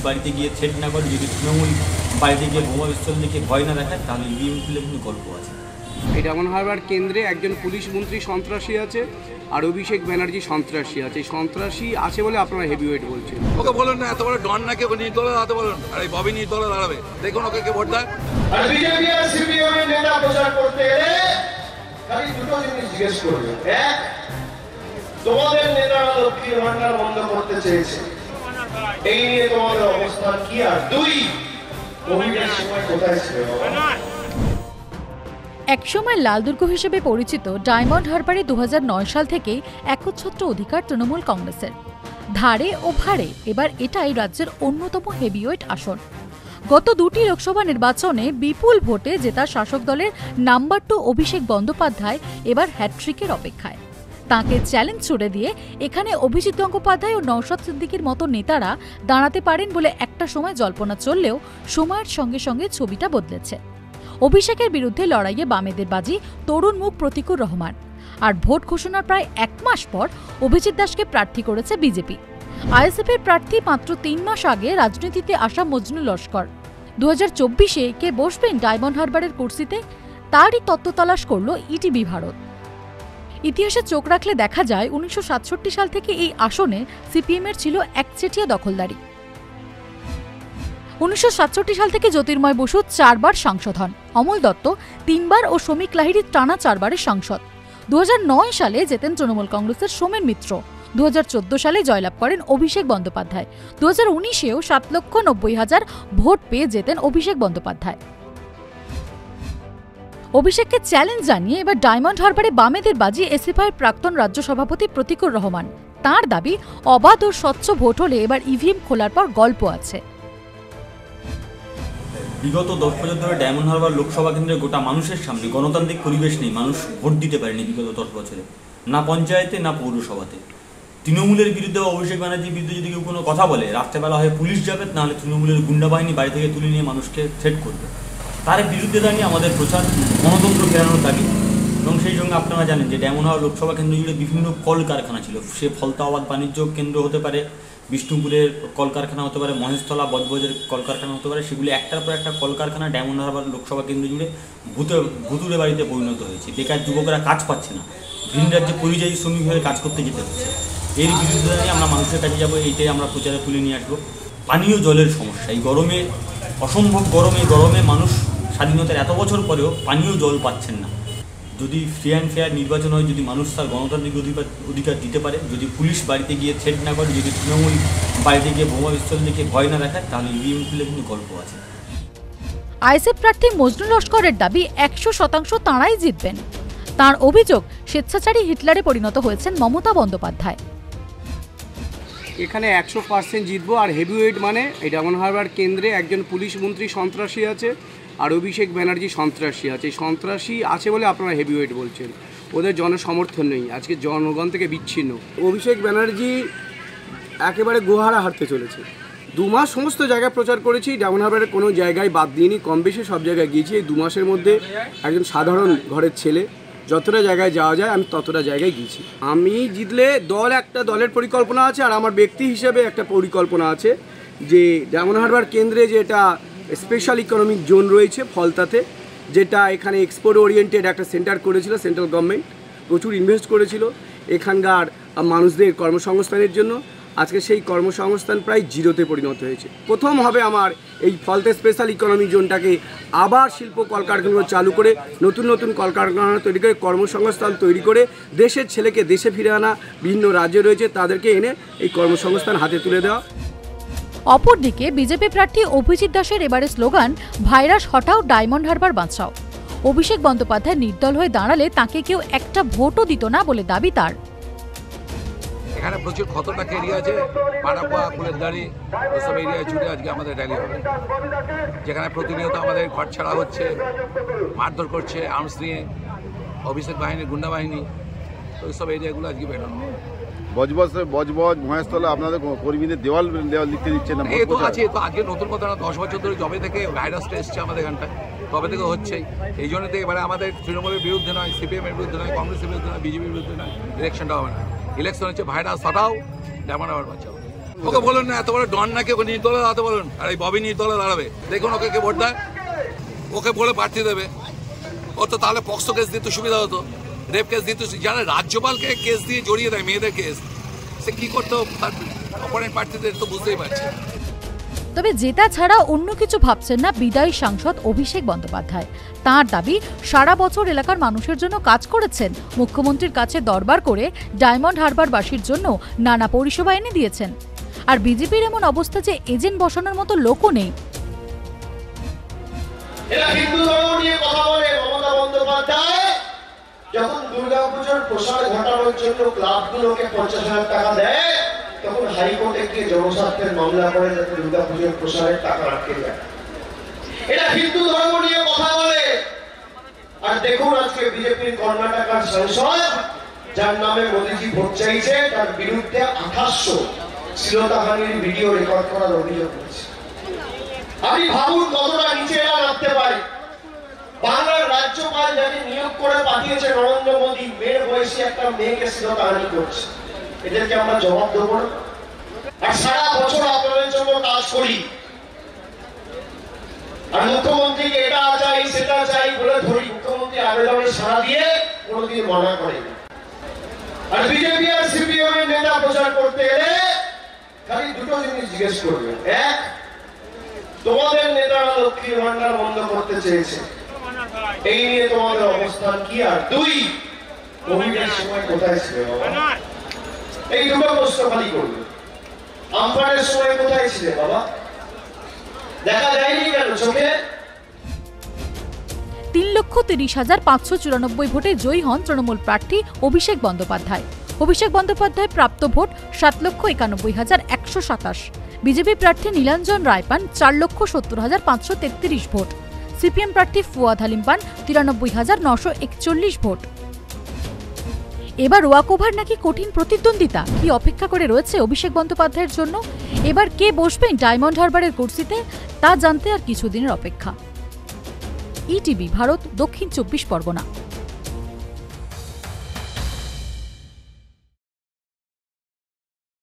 বাড়িতে গিয়ে থ্রেট না করে, যদি তৃণমূল বাড়িতে গিয়ে বোমা বিস্ফোরণ দেখে ভয় না দেখায়, তাহলে ইভিএম খুলে কিন্তু গল্প আছে। এই ডায়মন্ড হারবার কেন্দ্রে একজন পুলিশ মন্ত্রী সন্ত্রাসী আছে আর অভিষেক ব্যানার্জি সন্ত্রাসী আছে। এই সন্ত্রাসী আছে বলে আপনারা হেভিওয়েট বলছেন। ওকে বলুন না, এত বড় ডন নাকি ওকে নির্দলে দাঁড়াতে বলুন, আর এই ববি নির্দলে দাঁড়াবে, দেখুন ওকে কে ভোট দেয়। আর বিজেপি আর সিপিএম এর নেতা প্রচার করতে গেলে খালি দুটো জিনিস জিজ্ঞেস করবে। এক, তোমাদের নেতারা লক্ষ্মীর ভান্ডার বন্ধ করতে চেয়েছে, এই নিয়ে তোমাদের অবস্থান কি? আর দুই, কোভিডের সময় কোথায় ছিল? একসময় লালদুর্গ হিসেবে পরিচিত ডায়মন্ড হারবারে 2009 সাল থেকেই একচ্ছত্র অধিকার তৃণমূল কংগ্রেসের। ধারে ও ভারে এবার এটাই রাজ্যের অন্যতম হেভিওয়েট আসন। গত দুটি লোকসভা নির্বাচনে বিপুল ভোটে জেতা শাসক দলের নাম্বার 2 অভিষেক বন্দ্যোপাধ্যায় এবার হ্যাটট্রিকের অপেক্ষায়। তাঁকে চ্যালেঞ্জ ছুড়ে দিয়ে এখানে অভিজিৎ গঙ্গোপাধ্যায় ও নওশাদ সিদ্দিকীর মতো নেতারা দাঁড়াতে পারেন বলে একটা সময় জল্পনা চললেও সময়ের সঙ্গে সঙ্গে ছবিটা বদলেছে। অভিষেকের বিরুদ্ধে লড়াইয়ে বামেদের বাজি তরুণ মুখ প্রতিকুর রহমান। আর ভোট ঘোষণার প্রায় 1 মাস পর অভিজিৎ দাসকে প্রার্থী করেছে বিজেপি। আইএসএফের প্রার্থী মাত্র 3 মাস আগে রাজনীতিতে আসা মজনু লস্কর। 2024-এ কে বসবেন ডায়মন্ড হারবারের কুর্সিতে, তারই তত্ত্ব তালাশ করল ইটিভি ভারত। ইতিহাসে চোখ রাখলে দেখা যায় 1967 সাল থেকে এই আসনে সিপিএমের ছিল একচেটিয়া দখলদারি। 1967 সাল থেকে জ্যোতির্ময় বসু 4 বার সাংসদ হন, অমল দত্ত 3 বার ও শ্রমিক লাহিড়ী টানা 4 বারের সাংসদ। 2009 সালে জেতেন তৃণমূল কংগ্রেসের সোমেন মিত্র। 2014 সালে জয়লাভ করেন অভিষেক বন্দ্যোপাধ্যায়। 2019-এও 7,90,000 ভোট পেয়ে জেতেন অভিষেক বন্দ্যোপাধ্যায়। অভিষেককে চ্যালেঞ্জ জানিয়ে এবার ডায়মন্ড হারবারে বামেদের বাজি এসএফআইয়ের প্রাক্তন রাজ্য সভাপতি প্রতিকুর রহমান। তাঁর দাবি, অবাধ ও স্বচ্ছ ভোট হলে এবার ইভিএম খোলার পর গল্প আছে। বিগত 10 বছর ধরে ডায়মন্ড হারবার লোকসভা কেন্দ্রে গোটা মানুষের সামনে গণতান্ত্রিক পরিবেশ নেই, মানুষ ভোট দিতে পারেনি বিগত 10 বছরে, না পঞ্চায়েতে না পৌরসভাতে। তৃণমূলের বিরুদ্ধে বা অভিষেক ব্যানার্জির বিরুদ্ধে যদি কেউ কোনো কথা বলে, রাত্রেবেলা হয় পুলিশ যাবে, নাহলে তৃণমূলের গুন্ডা বাহিনী বাড়ি থেকে তুলে নিয়ে মানুষকে থ্রেট করবে। তার বিরুদ্ধে দাঁড়িয়ে আমাদের প্রচার গণতন্ত্র ফেরানোর দাবি। এবং সেই সঙ্গে আপনারা জানেন যে ডায়মন্ড হারবার লোকসভা কেন্দ্র জুড়ে বিভিন্ন কলকারখানা ছিল। সে ফলতা অবাধ বাণিজ্য কেন্দ্র হতে পারে, বিষ্ণুপুরের কলকারখানা হতে পারে, মহেশতলা বজবজের কলকারখানা হতে পারে। সেগুলি একটার পর একটা কলকারখানা ডায়মন্ড হারবার লোকসভা কেন্দ্র জুড়ে ভুতুড়ে বাড়িতে পরিণত হয়েছে। বেকার যুবকরা কাজ পাচ্ছে না, ভিন রাজ্যে পরিযায়ী শ্রমিক হয়ে কাজ করতে যেতে হচ্ছে। এর বিরুদ্ধে দাঁড়িয়ে আমরা মানুষের কাছে যাবো, এইটাই আমরা প্রচারে তুলে নিয়ে আসবো। পানীয় জলের সমস্যা, এই গরমে, অসম্ভব গরমে মানুষ স্বাধীনতার এত বছর পরেও পানীয় জল পাচ্ছেন না। যদি ফ্রি অ্যান্ড ফেয়ার নির্বাচন হয়, যদি মানুষ তার গণতান্ত্রিক অধিকার দিতে পারে, যদি পুলিশ বাড়িতে গিয়ে থ্রেট না করে, যদি তৃণমূল বাড়িতে গিয়ে বোমা বিস্ফোরণ দেখে ভয় না দেখায়, তাহলে ইভিএম খুলে কিন্তু গল্প আছে। আইএসএফ প্রার্থী মজনু লস্করের দাবি 100% তাঁরাই জিতবেন। তাঁর অভিযোগ, স্বেচ্ছাচারী হিটলারে পরিণত হয়েছেন মমতা বন্দ্যোপাধ্যায়। এখানে 100% জিতবো। আর হেভিওয়েট মানে এই ডায়মন্ড হারবার কেন্দ্রে একজন পুলিশ মন্ত্রী সন্ত্রাসী আছে আর অভিষেক ব্যানার্জি সন্ত্রাসী আছে। এই সন্ত্রাসী আছে বলে আপনারা হেভিওয়েট বলছেন। ওদের জনসমর্থন নেই, আজকে জনগণ থেকে বিচ্ছিন্ন। অভিষেক ব্যানার্জি একেবারে গোহারা হারতে চলেছে। 2 মাস সমস্ত জায়গায় প্রচার করেছি, ডায়মন্ড হারবারের কোনো জায়গায় বাদ দিইনি, কম বেশি সব জায়গায় গিয়েছি। এই 2 মাসের মধ্যে একজন সাধারণ ঘরের ছেলে যতটা জায়গায় যাওয়া যায় আমি ততটা জায়গায় গিয়েছি। আমি জিতলে একটা দলের পরিকল্পনা আছে, আর আমার ব্যক্তি হিসেবে একটা পরিকল্পনা আছে যে ডায়মন্ড হারবার কেন্দ্রে যে এটা স্পেশাল ইকোনমিক জোন রয়েছে ফলতাতে, যেটা এখানে এক্সপোর্ট ওরিয়েন্টেড একটা সেন্টার করেছিল সেন্ট্রাল গভর্নমেন্ট, প্রচুর ইনভেস্ট করেছিল এখানকার মানুষদের কর্মসংস্থানের জন্য। আজকে সেই কর্মসংস্থান প্রায় জিরোতে পরিণত হয়েছে। প্রথম হবে আমার এই ফলতে স্পেশাল ইকোনমি জোনটাকে আবার শিল্প কলকারখানাগুলো চালু করে নতুন নতুন কলকারখানা তৈরি করে কর্মসংস্থান তৈরি করে দেশের ছেলেকে দেশে ফিরে আনা, বিভিন্ন রাজ্যে রয়েছে তাদেরকে এনে এই কর্মসংস্থান হাতে তুলে দেওয়া। অপরদিকে বিজেপি প্রার্থী অভিজিৎ দাসের এবারে স্লোগান, ভাইরাস হটাও, ডায়মন্ড হারবার বাঁচাও। অভিষেক বন্দ্যোপাধ্যায় নির্দল হয়ে দাঁড়ালে তাকে কেউ একটা ভোটও দিত না বলে দাবি তার। এখানে প্রচুর খতরনাক এরিয়া আছে, পাড়াপোয়া, কুলেরদাড়ি, ওসব এরিয়ায় জুড়ে আজকে আমাদের র্যালি হবে, যেখানে প্রতিনিয়ত আমাদের ঘর ছাড়া হচ্ছে, মারধর করছে আর্মস নিয়ে অভিষেক বাহিনী, গুন্ডা বাহিনী। তো ওইসব এরিয়াগুলো আজকে বেরোনো। বজবজ মহেশতলা আপনাদের কর্মীদের দেওয়াল লিখতে দিচ্ছে না? এই তো আছে, তো আজকে নতুন কথা না, 10 বছর ধরে জবে থেকে ভাইরাসটা এসছে আমাদের এখানটায়, তবে থেকে হচ্ছেই। এই জন্য তো এবারে আমাদের তৃণমূলের বিরুদ্ধে নয়, সিপিএমের বিরুদ্ধে নয়, কংগ্রেসের বিরুদ্ধে নয়, বিজেপির বিরুদ্ধে নয়, ইলেকশনটা হবে না। ইলেকশন হচ্ছে ভাইরাস হটাও, ডায়মন্ড হারবার বাঁচাও। ওকে বলুন না, এত বড় ডন নাকি, ওকে নির্দলে দাঁড়াতে বলুন, আর এই ববি নির্দলে দাঁড়াবে, দেখুন ওকে কে ভোট দেয়, ওকে বলে প্রার্থী দেবে। ও তো তাহলে পক্সো কেস দিতে সুবিধা হতো, রেপ কেস দিতে, যারা রাজ্যপালকে কেস দিয়ে জড়িয়ে দেয় মেয়েদের কেস, সে কি করতো তার অপোনেন্ট প্রার্থীদের তো বুঝতেই পারছে। তবে জেতা ছাড়া অন্য কিছু ভাবছেন না বিদায়ী সাংসদ অভিষেক বন্দ্যোপাধ্যায়। তাঁর দাবি, সারা বছর এলাকার মানুষের জন্য কাজ করেছেন, মুখ্যমন্ত্রীর কাছে দরবার করে ডায়মন্ড হারবারবাসীর জন্য নানা পরিষেবা এনে দিয়েছেন। আর বিজেপির এমন অবস্থা যে এজেন্ট বসানোর মতো লোকও নেই। এরা হিন্দু ধর্ম নিয়ে কথা বলে। মমতা বন্দ্যোপাধ্যায় যখন দুর্গাপুজোর প্রসার ঘটানোর জন্য ক্লাবগুলোকে 50,000 টাকা দেয়, তখন হাইকোর্টে গিয়ে জনস্বার্থের মামলা করে যাতে দুর্গাপুজোর প্রসারের টাকা আটকে যায়। এরা হিন্দু ধর্ম নিয়ে কথা বলে। আর দেখুন আজকে বিজেপির কর্ণাটকার সাংসদ, যার নামে মোদীজি ভোট চাইছে, তার বিরুদ্ধে 2800 শ্লীলতাহানির ভিডিও রেকর্ড করার অভিযোগ হয়েছে। আমি ভাবুন কতটা নিচে এরা নামতে পারে। বাংলার রাজ্যপাল যাকে নিয়োগ করে পাঠিয়েছে নরেন্দ্র মোদী, মেয়ের বয়সী একটা মেয়েকে শ্লীলতাহানি করছে, এদেরকে আমরা জবাব দেবো না? আর সারা বছর আপনাদের জন্য কাজ করি, আর মুখ্যমন্ত্রীকে এটা চাই সেটা চাই বলে ধরি, মুখ্যমন্ত্রী আবেদনে সাড়া দিয়ে কোনোদিন মানা করে। আর বিজেপি আর সিপিএম এর নেতা প্রচার করতে এলে খালি দুটো জিনিস জিজ্ঞেস করবে। এক, তোমাদের নেতারা লক্ষ্মীর ভান্ডার বন্ধ করতে চেয়েছে, এই নিয়ে তোমাদের অবস্থান কি? আর দুই, কোভিডের সময় কোথায় ছিল বাবা? এই দুটো প্রশ্ন খালি করবে। আমফানের সময় কোথায় ছিলে বাবা? দেখা যায়নি কেন চোখে? 3,30,594 ভোটে জয়ী হন তৃণমূল প্রার্থী অভিষেক বন্দ্যোপাধ্যায়। অভিষেক বন্দ্যোপাধ্যায় প্রাপ্ত ভোট 7,91,127। বিজেপি প্রার্থী নীলাঞ্জন রায় পান 4,70,533 ভোট। সিপিএম প্রার্থী ফুয়াদ হালিম পান 93,941 ভোট। এবার ওয়াকওভার নাকি কঠিন প্রতিদ্বন্দ্বিতা, কি অপেক্ষা করে রয়েছে অভিষেক বন্দ্যোপাধ্যায়ের জন্য? এবার কে বসবেন ডায়মন্ড হারবারের কুর্সিতে, তা জানতে আর কিছুদিনের অপেক্ষা। ইটিভি ভারত, দক্ষিণ 24 পরগনা।